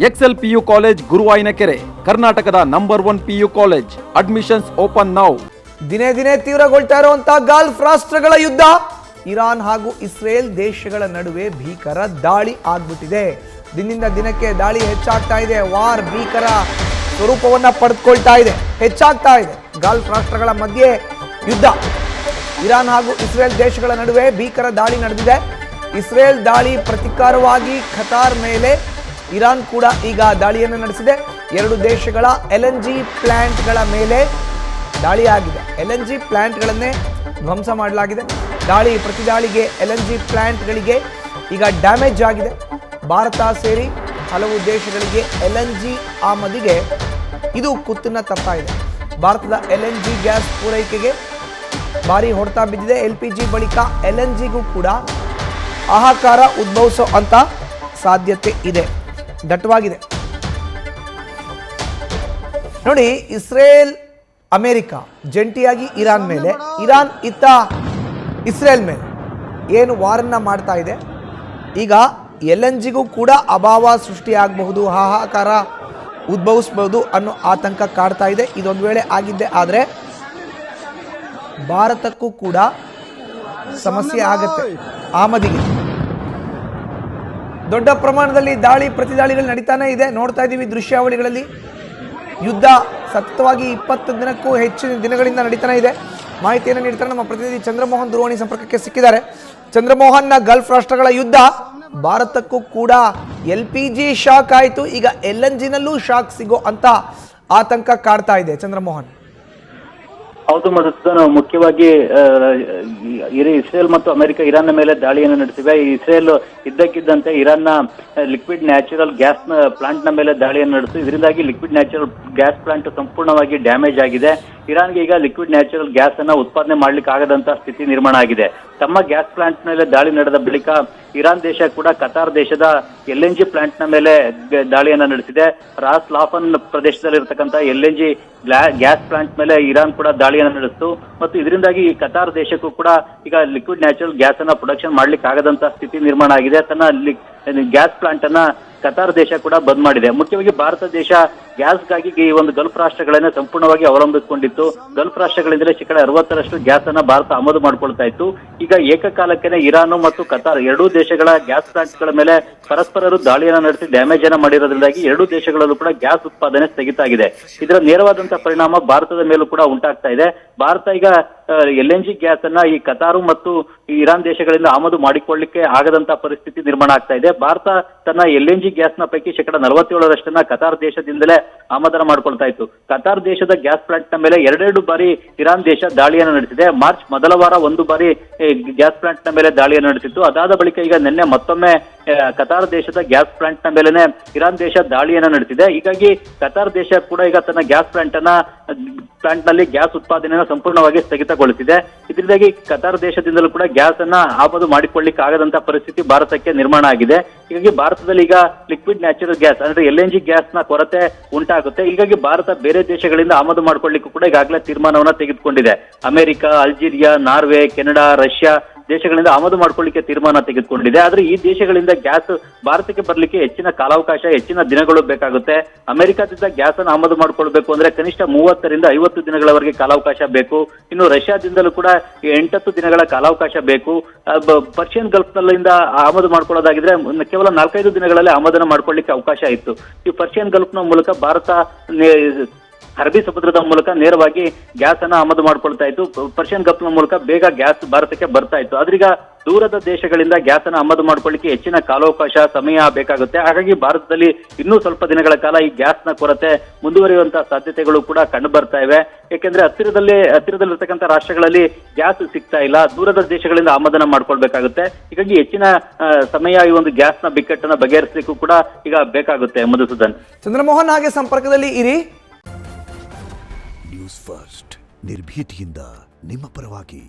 Excel PU college ಗುರುವಾಯಿನಕೆರೆ, ಕರ್ನಾಟಕದ number 1 PU college. Admissions open now. ದಿನೇ ದಿನೇ ತೀವ್ರಗೊಳ್ತಾ ಇರುವಂತಹ ಗಲ್ಫ್ ರಾಷ್ಟ್ರಗಳ ಯುದ್ಧ, ಇರಾನ್ ಹಾಗೂ ಇಸ್ರೇಲ್ ದೇಶಗಳ ನಡುವೆ ಭೀಕರ ದಾಳಿ ಆಗ್ಬಿಟ್ಟಿದೆ. ದಿನದಿಂದ ದಿನಕ್ಕೆ ದಾಳಿ ಹೆಚ್ಚಾಗ್ತಾ ಇದೆ. ವಾರ್ ಭೀಕರ ಸ್ವರೂಪವನ್ನ ಪಡೆದುಕೊಳ್ತಾ ಇದೆ, ಹೆಚ್ಚಾಗ್ತಾ ಇದೆ. ಗಲ್ಫ್ ರಾಷ್ಟ್ರಗಳ ಮಧ್ಯೆ ಯುದ್ಧ, ಇರಾನ್ ಹಾಗೂ ಇಸ್ರೇಲ್ ದೇಶಗಳ ನಡುವೆ ಭೀಕರ ದಾಳಿ ನಡೆದಿದೆ. ಇಸ್ರೇಲ್ ದಾಳಿ ಪ್ರತೀಕಾರವಾಗಿ ಖತಾರ್ ಮೇಲೆ ಇರಾನ್ ಕೂಡ ಈಗ ದಾಳಿಯನ್ನು ನಡೆಸಿದೆ. ಎರಡು ದೇಶಗಳ LNG ಪ್ಲಾಂಟ್ಗಳ ಮೇಲೆ ದಾಳಿ ಆಗಿದೆ. LNG ಪ್ಲಾಂಟ್ಗಳನ್ನೇ ಧ್ವಂಸ ಮಾಡಲಾಗಿದೆ. ಪ್ರತಿ ದಾಳಿಗೆ LNG ಪ್ಲಾಂಟ್ಗಳಿಗೆ ಈಗ ಡ್ಯಾಮೇಜ್ ಆಗಿದೆ. ಭಾರತ ಸೇರಿ ಹಲವು ದೇಶಗಳಿಗೆ LNG ಆಮದಿಗೆ ಇದು ಕುತ್ತನ್ನ ತರ್ತಾ ಇದೆ. ಭಾರತದ LNG ಗ್ಯಾಸ್ ಪೂರೈಕೆಗೆ ಭಾರಿ ಹೊಡೆತ ಬಿದ್ದಿದೆ. LPG ಬಳಿಕ LNGಗೂ ಕೂಡ ಹಾಹಾಕಾರ ಉದ್ಭವಿಸೋ ಅಂತ ಸಾಧ್ಯತೆ ಇದೆ, ದಟ್ಟವಾಗಿದೆ. ನೋಡಿ, ಇಸ್ರೇಲ್ ಅಮೆರಿಕ ಜಂಟಿಯಾಗಿ ಇರಾನ್ ಮೇಲೆ, ಇರಾನ್ ಇತ್ತ ಇಸ್ರೇಲ್ ಮೇಲೆ ಏನು ವಾರನ್ನ ಮಾಡ್ತಾ ಇದೆ. ಈಗ LNGಗೂ ಕೂಡ ಅಭಾವ ಸೃಷ್ಟಿಯಾಗಬಹುದು, ಹಾಹಾಕಾರ ಉದ್ಭವಿಸಬಹುದು ಅನ್ನೋ ಆತಂಕ ಕಾಡ್ತಾ ಇದೆ. ಇದೊಂದು ವೇಳೆ ಆಗಿದ್ದೆ ಆದರೆ ಭಾರತಕ್ಕೂ ಕೂಡ ಸಮಸ್ಯೆ ಆಗತ್ತೆ. ಆಮದಿಗೆ ದೊಡ್ಡ ಪ್ರಮಾಣದಲ್ಲಿ ಪ್ರತಿದಾಳಿಗಳು ನಡೀತಾನೆ ಇದೆ. ನೋಡ್ತಾ ಇದ್ದೀವಿ ದೃಶ್ಯಾವಳಿಗಳಲ್ಲಿ. ಯುದ್ಧ ಸತತವಾಗಿ 20 ದಿನಕ್ಕೂ ಹೆಚ್ಚಿನ ದಿನಗಳಿಂದ ನಡೀತಾನೆ ಇದೆ. ಮಾಹಿತಿಯನ್ನು ನೀಡ್ತಾರೆ ನಮ್ಮ ಪ್ರತಿನಿಧಿ ಚಂದ್ರಮೋಹನ್ ದೂರವಾಣಿ ಸಂಪರ್ಕಕ್ಕೆ ಸಿಕ್ಕಿದ್ದಾರೆ. ಚಂದ್ರಮೋಹನ್ನ ಗಲ್ಫ್ ರಾಷ್ಟ್ರಗಳ ಯುದ್ಧ ಭಾರತಕ್ಕೂ ಕೂಡ LPG ಶಾಕ್ ಆಯಿತು. ಈಗ LNGನಲ್ಲೂ ಶಾಕ್ ಸಿಗೋ ಅಂತ ಆತಂಕ ಕಾಡ್ತಾ ಇದೆ. ಚಂದ್ರಮೋಹನ್. ಹೌದು ಮಧುಸೂದನ್, ಮುಖ್ಯವಾಗಿ ಇಸ್ರೇಲ್ ಮತ್ತು ಅಮೆರಿಕ ಇರಾನ್ನ ಮೇಲೆ ದಾಳಿಯನ್ನು ನಡೆಸಿವೆ. ಇಸ್ರೇಲ್ ಇದ್ದಕ್ಕಿದ್ದಂತೆ ಇರಾನ್ನ ಲಿಕ್ವಿಡ್ ನ್ಯಾಚುರಲ್ ಗ್ಯಾಸ್ ಪ್ಲಾಂಟ್ ನ ಮೇಲೆ ದಾಳಿಯನ್ನು ನಡೆಸಿ, ಇದರಿಂದಾಗಿ ಲಿಕ್ವಿಡ್ ನ್ಯಾಚುರಲ್ ಗ್ಯಾಸ್ ಪ್ಲಾಂಟ್ ಸಂಪೂರ್ಣವಾಗಿ ಡ್ಯಾಮೇಜ್ ಆಗಿದೆ. ಇರಾನ್ಗೆ ಈಗ ಲಿಕ್ವಿಡ್ ನ್ಯಾಚುರಲ್ ಗ್ಯಾಸ್ ಅನ್ನ ಉತ್ಪಾದನೆ ಮಾಡ್ಲಿಕ್ಕೆ ಆಗದಂತ ಸ್ಥಿತಿ ನಿರ್ಮಾಣ ಆಗಿದೆ. ತಮ್ಮ ಗ್ಯಾಸ್ ಪ್ಲಾಂಟ್ ಮೇಲೆ ದಾಳಿ ನಡೆದ ಬಳಿಕ ಇರಾನ್ ದೇಶ ಕೂಡ ಕತಾರ್ ದೇಶದ LNG ಪ್ಲಾಂಟ್ ನ ಮೇಲೆ ದಾಳಿಯನ್ನ ನಡೆಸಿದೆ. ರಾಸ್ ಲಾಫನ್ ಪ್ರದೇಶದಲ್ಲಿರ್ತಕ್ಕಂಥ LNG ಗ್ಯಾಸ್ ಪ್ಲಾಂಟ್ ಮೇಲೆ ಇರಾನ್ ಕೂಡ ದಾಳಿಯನ್ನು ನಡೆಸಿತು ಮತ್ತು ಇದರಿಂದಾಗಿ ಕತಾರ್ ದೇಶಕ್ಕೂ ಕೂಡ ಈಗ ಲಿಕ್ವಿಡ್ ನ್ಯಾಚುರಲ್ ಗ್ಯಾಸ್ ಅನ್ನ ಪ್ರೊಡಕ್ಷನ್ ಮಾಡ್ಲಿಕ್ಕೆ ಆಗದಂತ ಸ್ಥಿತಿ ನಿರ್ಮಾಣ ಆಗಿದೆ. ತನ್ನ ಗ್ಯಾಸ್ ಪ್ಲಾಂಟ್ ಅನ್ನ ಕತಾರ್ ದೇಶ ಕೂಡ ಬಂದ್ ಮಾಡಿದೆ. ಮುಖ್ಯವಾಗಿ ಭಾರತ ದೇಶ ಗ್ಯಾಸ್ಗಾಗಿ ಈ ಒಂದು ಗಲ್ಫ್ ರಾಷ್ಟ್ರಗಳನ್ನ ಸಂಪೂರ್ಣವಾಗಿ ಅವಲಂಬಿಸಿಕೊಂಡಿತ್ತು. ಗಲ್ಫ್ ರಾಷ್ಟ್ರಗಳಿಂದಲೇ 60% ಗ್ಯಾಸ್ ಅನ್ನ ಭಾರತ ಆಮದು ಮಾಡ್ಕೊಳ್ತಾ ಇತ್ತು. ಈಗ ಏಕಕಾಲಕ್ಕೆ ಇರಾನ್ ಮತ್ತು ಕತಾರ್ ಎರಡೂ ದೇಶಗಳ ಗ್ಯಾಸ್ ಪ್ಲಾಂಟ್ಗಳ ಮೇಲೆ ಪರಸ್ಪರರು ದಾಳಿಯನ್ನ ನಡೆಸಿ ಡ್ಯಾಮೇಜ್ ಅನ್ನ ಮಾಡಿರೋದ್ರಿಂದಾಗಿ ಎರಡೂ ದೇಶಗಳಲ್ಲೂ ಕೂಡ ಗ್ಯಾಸ್ ಉತ್ಪಾದನೆ ಸ್ಥಗಿತ ಆಗಿದೆ. ಇದರ ನೇರವಾದಂತಹ ಪರಿಣಾಮ ಭಾರತದ ಮೇಲೂ ಕೂಡ ಉಂಟಾಗ್ತಾ ಇದೆ. ಭಾರತ ಈಗ LNG ಗ್ಯಾಸ್ ಅನ್ನ ಈ ಕತಾರು ಮತ್ತು ಇರಾನ್ ದೇಶಗಳಿಂದ ಆಮದು ಮಾಡಿಕೊಳ್ಳಿಕ್ಕೆ ಆಗದಂತ ಪರಿಸ್ಥಿತಿ ನಿರ್ಮಾಣ ಆಗ್ತಾ ಇದೆ. ಭಾರತ ತನ್ನ LNG ಗ್ಯಾಸ್ ನ ಪೈಕಿ 47% ಕತಾರ್ ದೇಶದಿಂದಲೇ ಆಮದನ ಮಾಡ್ಕೊಳ್ತಾ ಇತ್ತು. ಕತಾರ್ ದೇಶದ ಗ್ಯಾಸ್ ಪ್ಲಾಂಟ್ ನ ಮೇಲೆ 2 ಬಾರಿ ಇರಾನ್ ದೇಶ ದಾಳಿಯನ್ನು ನಡೆಸಿದೆ. ಮಾರ್ಚ್ ಮೊದಲ ವಾರ 1 ಬಾರಿ ಗ್ಯಾಸ್ ಪ್ಲಾಂಟ್ ನ ಮೇಲೆ ದಾಳಿಯನ್ನು ನಡೆಸಿತ್ತು. ಅದಾದ ಬಳಿಕ ಈಗ ನಿನ್ನೆ ಮತ್ತೊಮ್ಮೆ ಕತಾರ್ ದೇಶದ ಗ್ಯಾಸ್ ಪ್ಲಾಂಟ್ ನ ಮೇಲೆನೆ ಇರಾನ್ ದೇಶ ದಾಳಿಯನ್ನ ನಡೆಸಿದೆ. ಹೀಗಾಗಿ ಕತಾರ್ ದೇಶ ಕೂಡ ಈಗ ತನ್ನ ಗ್ಯಾಸ್ ಪ್ಲಾಂಟ್ ನಲ್ಲಿ ಗ್ಯಾಸ್ ಉತ್ಪಾದನೆಯನ್ನು ಸಂಪೂರ್ಣವಾಗಿ ಸ್ಥಗಿತಗೊಳಿಸಿದೆ. ಇದರಿಂದಾಗಿ ಕತಾರ್ ದೇಶದಿಂದಲೂ ಕೂಡ ಗ್ಯಾಸ್ ಅನ್ನ ಆಮದು ಮಾಡಿಕೊಳ್ಳಿಕ್ಕೆ ಆಗದಂತ ಪರಿಸ್ಥಿತಿ ಭಾರತಕ್ಕೆ ನಿರ್ಮಾಣ ಆಗಿದೆ. ಹೀಗಾಗಿ ಭಾರತದಲ್ಲಿ ಈಗ ಲಿಕ್ವಿಡ್ ನ್ಯಾಚುರಲ್ ಗ್ಯಾಸ್ ಅಂದ್ರೆ LNG ಗ್ಯಾಸ್ ನ ಕೊರತೆ ಉಂಟಾಗುತ್ತೆ. ಹೀಗಾಗಿ ಭಾರತ ಬೇರೆ ದೇಶಗಳಿಂದ ಆಮದು ಮಾಡಿಕೊಳ್ಳಿಕ್ಕೂ ಕೂಡ ಈಗಾಗಲೇ ತೀರ್ಮಾನವನ್ನ ತೆಗೆದುಕೊಂಡಿದೆ. America, Algeria, Norway, Canada, Russia ದೇಶಗಳಿಂದ ಆಮದು ಮಾಡ್ಕೊಳ್ಳಿಕ್ಕೆ ತೀರ್ಮಾನ ತೆಗೆದುಕೊಂಡಿದೆ. ಆದ್ರೆ ಈ ದೇಶಗಳಿಂದ ಗ್ಯಾಸ್ ಭಾರತಕ್ಕೆ ಬರ್ಲಿಕ್ಕೆ ಹೆಚ್ಚಿನ ಕಾಲಾವಕಾಶ, ಹೆಚ್ಚಿನ ದಿನಗಳು ಬೇಕಾಗುತ್ತೆ. ಅಮೆರಿಕದಿಂದ ಗ್ಯಾಸ್ ಅನ್ನು ಆಮದು ಮಾಡ್ಕೊಳ್ಬೇಕು ಅಂದ್ರೆ ಕನಿಷ್ಠ 30 ರಿಂದ 50 ದಿನಗಳವರೆಗೆ ಕಾಲಾವಕಾಶ ಬೇಕು. ಇನ್ನು ರಷ್ಯಾದಿಂದಲೂ ಕೂಡ 8-10 ದಿನಗಳ ಕಾಲಾವಕಾಶ ಬೇಕು. ಪರ್ಷಿಯನ್ ಗಲ್ಫ್ ನಲ್ಲಿಂದ ಆಮದು ಮಾಡ್ಕೊಳ್ಳೋದಾಗಿದ್ರೆ ಕೇವಲ 4-5 ದಿನಗಳಲ್ಲಿ ಆಮದನ ಮಾಡ್ಕೊಳ್ಳಿಕ್ಕೆ ಅವಕಾಶ ಇತ್ತು. ಈ ಪರ್ಷಿಯನ್ ಗಲ್ಫ್ ನ ಮೂಲಕ ಭಾರತ ಅರಬ್ಬಿ ಸಮುದ್ರದ ಮೂಲಕ ನೇರವಾಗಿ ಗ್ಯಾಸ್ ಅನ್ನ ಆಮದು ಮಾಡ್ಕೊಳ್ತಾ ಇತ್ತು. ಪರ್ಷಿಯನ್ ಗಲ್ಫ್ ನ ಮೂಲಕ ಬೇಗ ಗ್ಯಾಸ್ ಭಾರತಕ್ಕೆ ಬರ್ತಾ ಇತ್ತು. ಆದ್ರೀಗ ದೂರದ ದೇಶಗಳಿಂದ ಗ್ಯಾಸ್ ಅನ್ನ ಆಮದು ಮಾಡ್ಕೊಳ್ಳಿಕ್ಕೆ ಹೆಚ್ಚಿನ ಕಾಲಾವಕಾಶ, ಸಮಯ ಬೇಕಾಗುತ್ತೆ. ಹಾಗಾಗಿ ಭಾರತದಲ್ಲಿ ಇನ್ನೂ ಸ್ವಲ್ಪ ದಿನಗಳ ಕಾಲ ಈ ಗ್ಯಾಸ್ ನ ಕೊರತೆ ಮುಂದುವರಿಯುವಂತಹ ಸಾಧ್ಯತೆಗಳು ಕೂಡ ಕಂಡು ಬರ್ತಾ ಇವೆ. ಯಾಕೆಂದ್ರೆ ಹತ್ತಿರದಲ್ಲಿರ್ತಕ್ಕಂಥ ರಾಷ್ಟ್ರಗಳಲ್ಲಿ ಗ್ಯಾಸ್ ಸಿಗ್ತಾ ಇಲ್ಲ, ದೂರದ ದೇಶಗಳಿಂದ ಆಮದನ ಮಾಡ್ಕೊಳ್ಬೇಕಾಗುತ್ತೆ. ಹೀಗಾಗಿ ಹೆಚ್ಚಿನ ಸಮಯ ಈ ಒಂದು ಗ್ಯಾಸ್ ನ ಬಿಕ್ಕಟ್ಟನ್ನ ಬಗೆಹರಿಸಲಿಕ್ಕೂ ಕೂಡ ಈಗ ಬೇಕಾಗುತ್ತೆ. ಮಧುಸೂದನ್. ಚಂದ್ರಮೋಹನ್ ಹಾಗೆ ಸಂಪರ್ಕದಲ್ಲಿ ಇರಿ. ನ್ಯೂಸ್ ಫಸ್ಟ್ ನಿರ್ಭೀತಿಯಿಂದ ನಿಮ್ಮ ಪರವಾಗಿ.